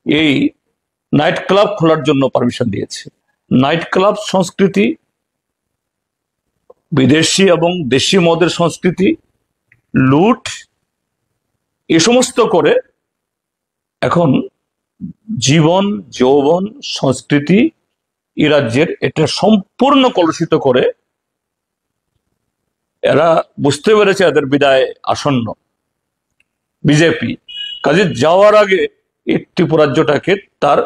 এই night club খোলার জন্য পারমিশন দিয়েছে। নাইট ক্লাব সংস্কৃতি, বিদেশি এবং দেশি মদের সংস্কৃতি, লুট, এ সমস্ত করে এখন জীবন যৌবন সংস্কৃতি এ রাজ্যের এটা সম্পূর্ণ কলুষিত করে এরা বুঝতে পেরেছে এদের বিদায় আসন্ন। বিজেপি কাজে যাওয়ার আগে এই ত্রিপুরাজ্যটাকে তার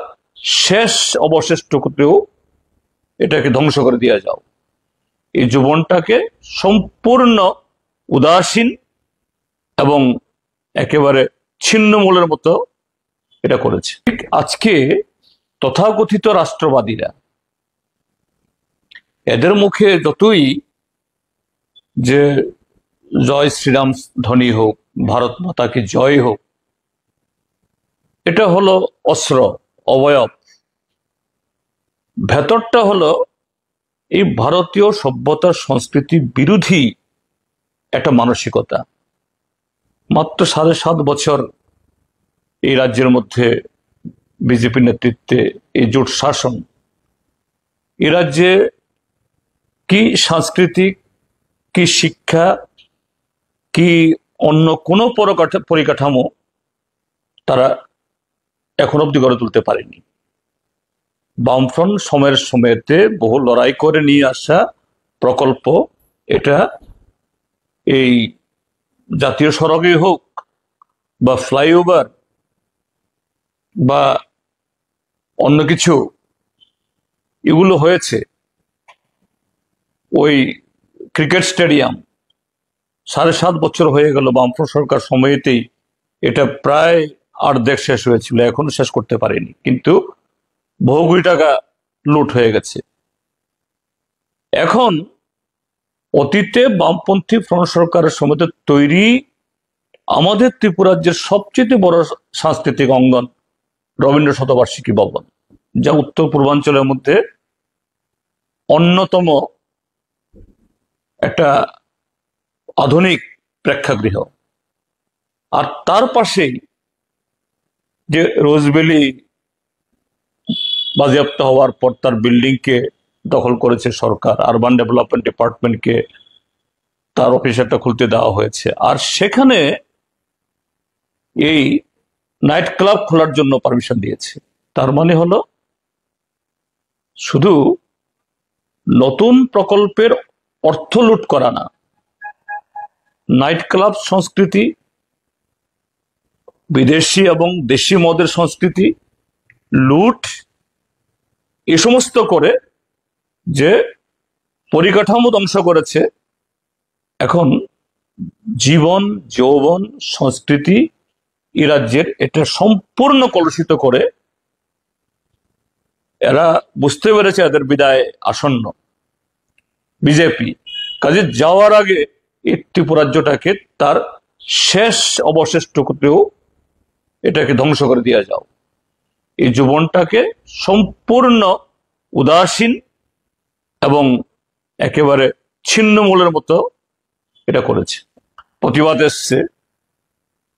শেষ অবশিষ্টটুকুতেও এটাকে ধ্বংস করে দিয়ে যাও। এই জীবনটাকে সম্পূর্ণ উদাসীন এবং একেবারে ছিন্নমূলের মতো এটা করেছে। ঠিক আজকে তথাকথিত রাষ্ট্রবাদীরা এদের মুখে যতই যে জয় শ্রীরাম ধ্বনি হোক, ভারত মাতা কি জয় হোক, এটা হলো অস্ত্র, অবয়ব। ভেতরটা হলো এই ভারতীয় সভ্যতার সংস্কৃতি বিরোধী একটা মানসিকতা। মাত্র 7.5 বছর এই রাজ্যের মধ্যে বিজেপি নেতৃত্বে এই জোট শাসন, এই রাজ্যে কি সাংস্কৃতিক, কি শিক্ষা, কি অন্য কোনো পরিকাঠামো তারা এখন অব্দি গড়ে তুলতে পারেনি। বামফ্রন্ট সময়ের সময়তে বহু লড়াই করে নিয়ে আসা প্রকল্প, এটা এই জাতীয় সড়কে হোক বা ফ্লাইওভার বা অন্য কিছু, এগুলো হয়েছে। ওই ক্রিকেট স্টেডিয়াম 7.5 বছর হয়ে গেল বামফ্রন্ট সরকার সময়েতেই এটা প্রায় অর্ধেক শেষ হয়েছিল, এখনো শেষ করতে পারেনি, কিন্তু বহু কোটি টাকা লুট হয়ে গেছে। এখন অতীতে বামপন্থী ফ্রন্ট সরকারের সময় তৈরি আমাদের ত্রিপুরাজ্যের সবচেয়ে বড় সাংস্কৃতিক অঙ্গন রবীন্দ্র শতবার্ষিকী ভবন, যা উত্তর পূর্বাঞ্চলের মধ্যে অন্যতম একটা আধুনিক প্রেক্ষাগৃহ। আর তার পাশেই যে রোজভ্যালি বাজেয়াপ্ত হওয়ার পর তার বিল্ডিংকে দখল করেছে সরকার, আরবান ডেভেলপমেন্ট ডিপার্টমেন্টকে তার অফিস একটা খুলতে দেওয়া হয়েছে। আর সেখানে এই নাইট ক্লাব খোলার জন্য পারমিশন দিয়েছে। তার মানে হলো শুধু নতুন প্রকল্পের অর্থ লুট করা না, নাইট ক্লাব সংস্কৃতি, বিদেশি এবং দেশি মদের সংস্কৃতি, লুট, এ সমস্ত করে যে পরিকাঠামো ধ্বংস করেছে। এখন জীবন যৌবন সংস্কৃতি এই রাজ্যের এটা সম্পূর্ণ কলুষিত করে এরা বুঝতে পেরেছে এদের বিদায় আসন্ন। বিজেপি কাজে যাওয়ার আগে এই ত্রিপুরাজ্যটাকে তার শেষ অবশিষ্টটুকুতেও এটাকে ধ্বংস করে দিয়ে যাও। এই জীবনটাকে সম্পূর্ণ উদাসীন এবং একেবারে ছিন্নমূলের মতো এটা করেছে। প্রতিবাদ এসছে,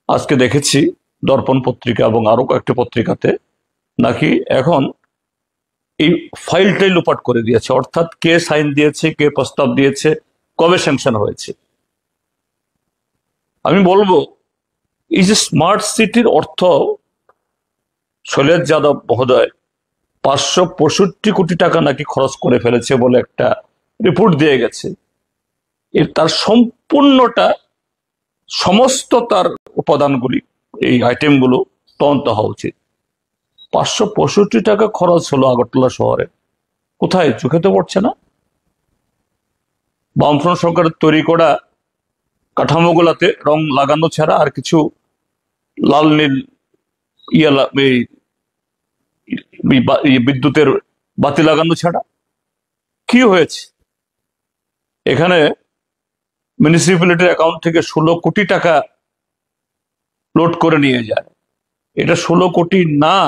আজকে দেখেছি দর্পণ পত্রিকা এবং আরো কয়েকটি পত্রিকাতে নাকি এখন এই ফাইলটাই লোপাট করে দিয়েছে, অর্থাৎ কে সাইন দিয়েছে, কে প্রস্তাব দিয়েছে, কবে স্যাংশন হয়েছে। আমি বলবো এই যে স্মার্ট সিটির অর্থ শৈলেশ যাদব মহোদয় 565 কোটি টাকা নাকি খরচ করে ফেলেছে বলে একটা রিপোর্ট দিয়ে গেছে। তার সম্পূর্ণটা, সমস্ত তার উপাদানগুলি, এই আইটেমগুলো তদন্ত হওয়া উচিত। 565 টাকা খরচ হলো আগরতলা শহরে, কোথায় চোখে তো পড়ছে না। বামফ্রন্ট সরকারের তৈরি করা কাঠামোগুলাতে রং লাগানো ছাড়া আর কিছু লাল নীল বিদ্যুতের বাতি লাগানো ছাড়া কি হয়েছে? এখানে মিউনিসিপ্যালিটির অ্যাকাউন্ট থেকে 16 কোটি টাকা লোড করে নিয়ে যায়। এটা 16 কোটি না,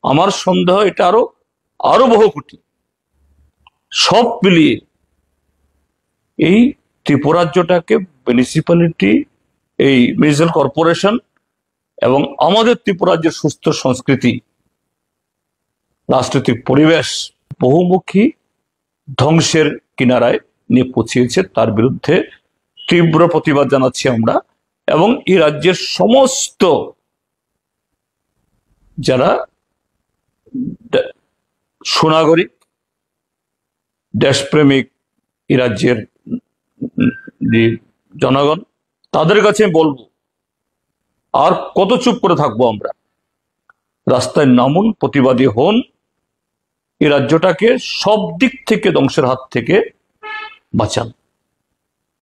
আমার সন্দেহ এটা আরো বহু কোটি। সব মিলিয়ে এই ত্রিপুরাজ্যটাকে মিউনিসিপ্যালিটি, এই মিউনিসিপ্যাল কর্পোরেশন এবং আমাদের ত্রিপুরা রাজ্যের সুস্থ সংস্কৃতি, রাজনৈতিক পরিবেশ বহুমুখী ধ্বংসের কিনারায় নিয়ে পৌঁছিয়েছে। তার বিরুদ্ধে তীব্র প্রতিবাদ জানাচ্ছি আমরা, এবং এই রাজ্যের সমস্ত যারা সুনাগরিক, দেশপ্রেমিক, এই রাজ্যের জনগণ, তাদের কাছে বলবো, আর কত চুপ করে থাকবো আমরা? রাস্তায় নামুন, প্রতিবাদী হন, এই রাজ্যটাকে সব দিক থেকে ধ্বংসের হাত থেকে বাঁচান।